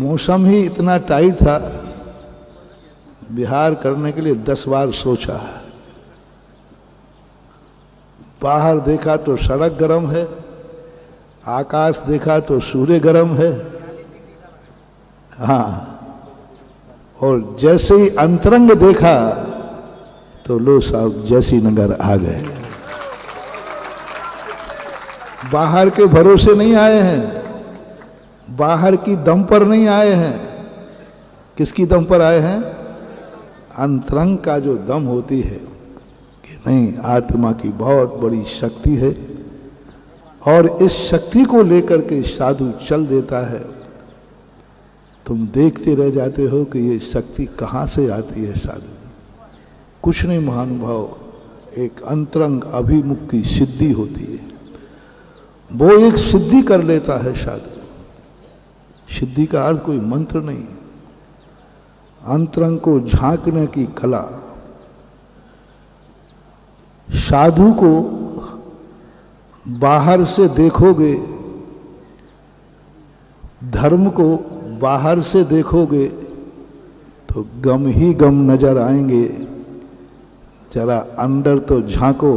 मौसम ही इतना टाइट था, विहार करने के लिए 10 बार सोचा। बाहर देखा तो सड़क गर्म है, आकाश देखा तो सूर्य गर्म है। हाँ, और जैसे ही अंतरंग देखा तो लो साहब जैसी नगर आ गए। बाहर के भरोसे नहीं आए हैं, बाहर की दम पर नहीं आए हैं। किसकी दम पर आए हैं? अंतरंग का जो दम होती है कि नहीं, आत्मा की बहुत बड़ी शक्ति है और इस शक्ति को लेकर के साधु चल देता है। तुम देखते रह जाते हो कि ये शक्ति कहाँ से आती है। साधु कुछ नहीं महानुभाव, एक अंतरंग अभिमुक्ति सिद्धि होती है, वो एक सिद्धि कर लेता है साधु। सिद्धि का अर्थ कोई मंत्र नहीं, अंतरंग को झांकने की कला। साधु को बाहर से देखोगे, धर्म को बाहर से देखोगे तो गम ही गम नजर आएंगे। जरा अंदर तो झांको,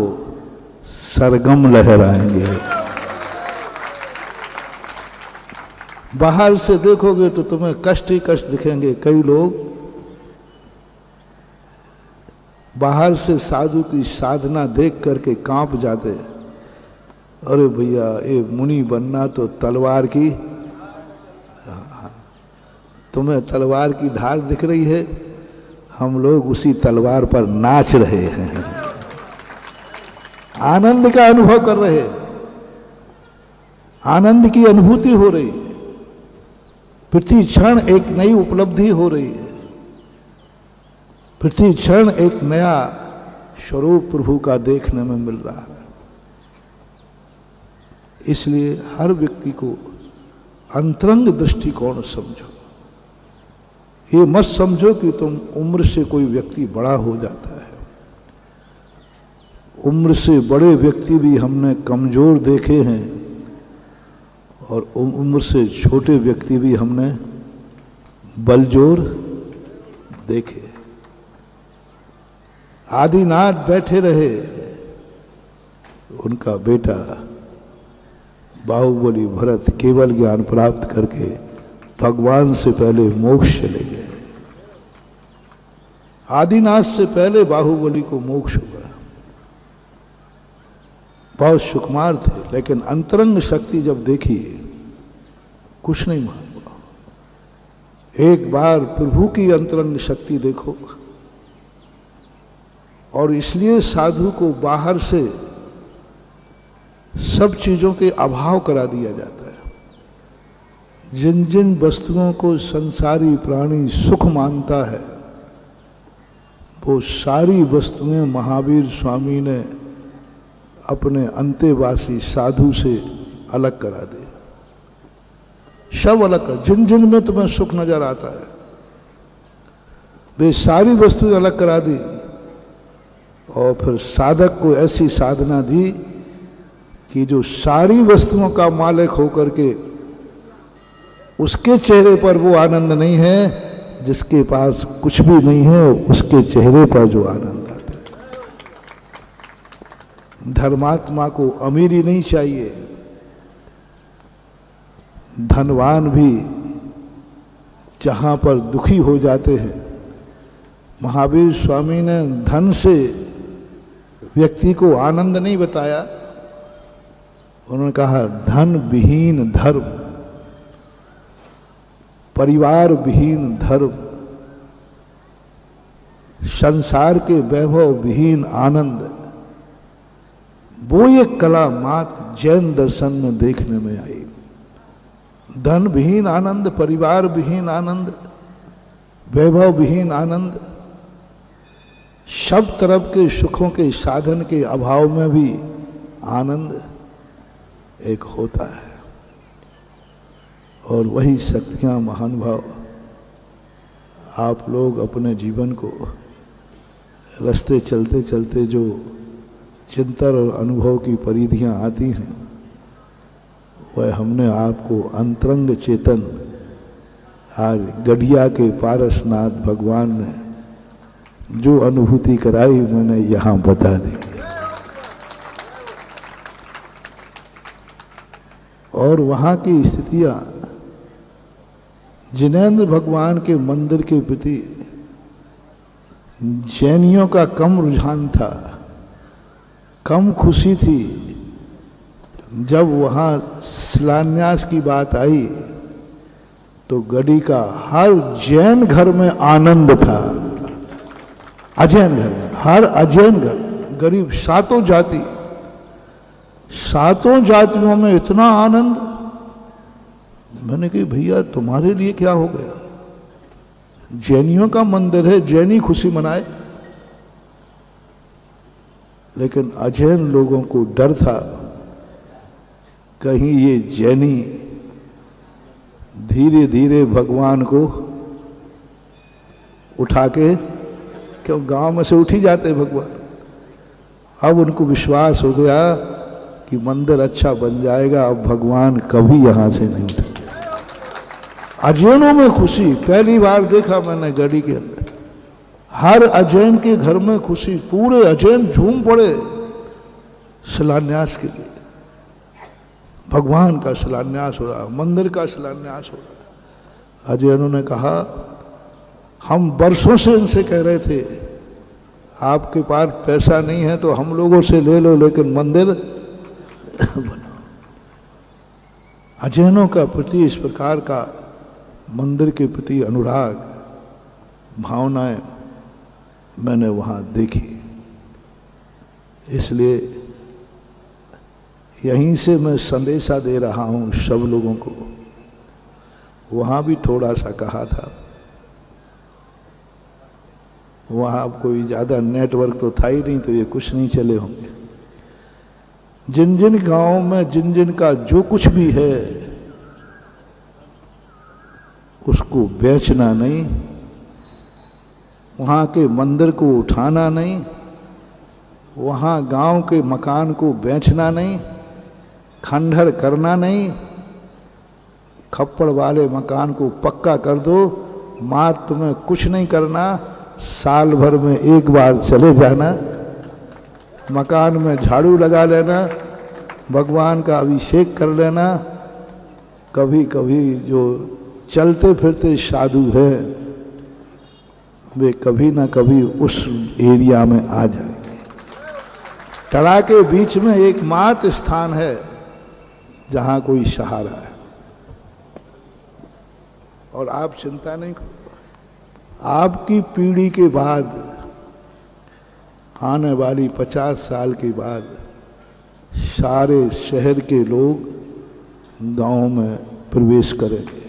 सरगम लहर आएंगे। बाहर से देखोगे तो तुम्हें कष्ट ही कष्ट दिखेंगे। कई लोग बाहर से साधु की साधना देख करके कांप जाते। अरे भैया, ये मुनि बनना तो तलवार की, तुम्हें तलवार की धार दिख रही है, हम लोग उसी तलवार पर नाच रहे हैं, आनंद का अनुभव कर रहे हैं, आनंद की अनुभूति हो रही है। प्रति क्षण एक नई उपलब्धि हो रही है, प्रति क्षण एक नया स्वरूप प्रभु का देखने में मिल रहा है। इसलिए हर व्यक्ति को अंतरंग दृष्टिकोण समझो। ये मत समझो कि तुम उम्र से कोई व्यक्ति बड़ा हो जाता है। उम्र से बड़े व्यक्ति भी हमने कमजोर देखे हैं और उम्र से छोटे व्यक्ति भी हमने बलजोर देखे। आदिनाथ बैठे रहे, उनका बेटा बाहुबली भरत केवल ज्ञान प्राप्त करके भगवान से पहले मोक्ष चले गए। आदिनाथ से पहले बाहुबली को मोक्ष हुआ। बहुत सुकुमार थे, लेकिन अंतरंग शक्ति जब देखी कुछ नहीं मान हुआ। एक बार प्रभु की अंतरंग शक्ति देखो। और इसलिए साधु को बाहर से सब चीजों के अभाव करा दिया जाता है। जिन जिन वस्तुओं को संसारी प्राणी सुख मानता है, वो सारी वस्तुएं महावीर स्वामी ने अपने अंतेवासी साधु से अलग करा दी। सब अलग कर, जिन जिन में तुम्हें सुख नजर आता है वे सारी वस्तुएं अलग करा दी। और फिर साधक को ऐसी साधना दी कि जो सारी वस्तुओं का मालिक होकर के उसके चेहरे पर वो आनंद नहीं है, जिसके पास कुछ भी नहीं है उसके चेहरे पर जो आनंद आता है। धर्मात्मा को अमीरी नहीं चाहिए, धनवान भी जहां पर दुखी हो जाते हैं। महावीर स्वामी ने धन से व्यक्ति को आनंद नहीं बताया, उन्होंने कहा धन विहीन धर्म, परिवार विहीन धर्म, संसार के वैभव विहीन आनंद। वो एक कला मात्र जैन दर्शन में देखने में आई। धन विहीन आनंद, परिवार विहीन आनंद, वैभव विहीन आनंद, सब तरफ के सुखों के साधन के अभाव में भी आनंद एक होता है। और वही शक्तियां महानुभाव आप लोग अपने जीवन को रास्ते चलते चलते जो चिंतन और अनुभव की परिधियां आती हैं, वह हमने आपको अंतरंग चेतन आज गढ़िया के पारसनाथ भगवान ने जो अनुभूति कराई मैंने यहां बता दी। और वहां की स्थितियां जिनेंद्र भगवान के मंदिर के प्रति जैनियों का कम रुझान था, कम खुशी थी। जब वहां शिलान्यास की बात आई तो गढ़ी का हर जैन घर में आनंद था। अजैन घर में, हर अजैन घर, गरीब सातों जातियों में इतना आनंद। मैंने कही भैया तुम्हारे लिए क्या हो गया, जैनियों का मंदिर है, जैनी खुशी मनाए। लेकिन अजैन लोगों को डर था कहीं ये जैनी धीरे धीरे भगवान को उठा के, क्यों गांव में से उठ ही जाते भगवान। अब उनको विश्वास हो गया कि मंदिर अच्छा बन जाएगा, अब भगवान कभी यहां से नहीं उठेंगे। अजैनों में खुशी पहली बार देखा मैंने गढ़ी के अंदर। हर अजैन के घर में खुशी, पूरे अजैन झूम पड़े शिलान्यास के लिए। भगवान का शिलान्यास हो रहा, मंदिर का शिलान्यास हो रहा। अजैनों ने कहा हम वर्षों से इनसे कह रहे थे आपके पास पैसा नहीं है तो हम लोगों से ले लो, लेकिन मंदिर बनाओ। अजैनों का प्रति इस प्रकार का मंदिर के प्रति अनुराग, भावनाएं मैंने वहां देखी। इसलिए यहीं से मैं संदेशा दे रहा हूं सब लोगों को। वहां भी थोड़ा सा कहा था, वहां कोई ज्यादा नेटवर्क तो था ही नहीं, तो ये कुछ नहीं चले होंगे। जिन जिन गांवों में जिन जिन का जो कुछ भी है उसको बेचना नहीं, वहां के मंदिर को उठाना नहीं, वहां गांव के मकान को बेचना नहीं, खंडहर करना नहीं, खप्पड़ वाले मकान को पक्का कर दो। मार तुम्हें कुछ नहीं करना, साल भर में एक बार चले जाना, मकान में झाड़ू लगा लेना, भगवान का अभिषेक कर लेना। कभी कभी जो चलते फिरते साधु है वे कभी ना कभी उस एरिया में आ जाएंगे। टड़ा के बीच में एकमात्र स्थान है जहां कोई सहारा है। और आप चिंता नहीं करो, आपकी पीढ़ी के बाद आने वाली 50 साल के बाद सारे शहर के लोग गांव में प्रवेश करेंगे।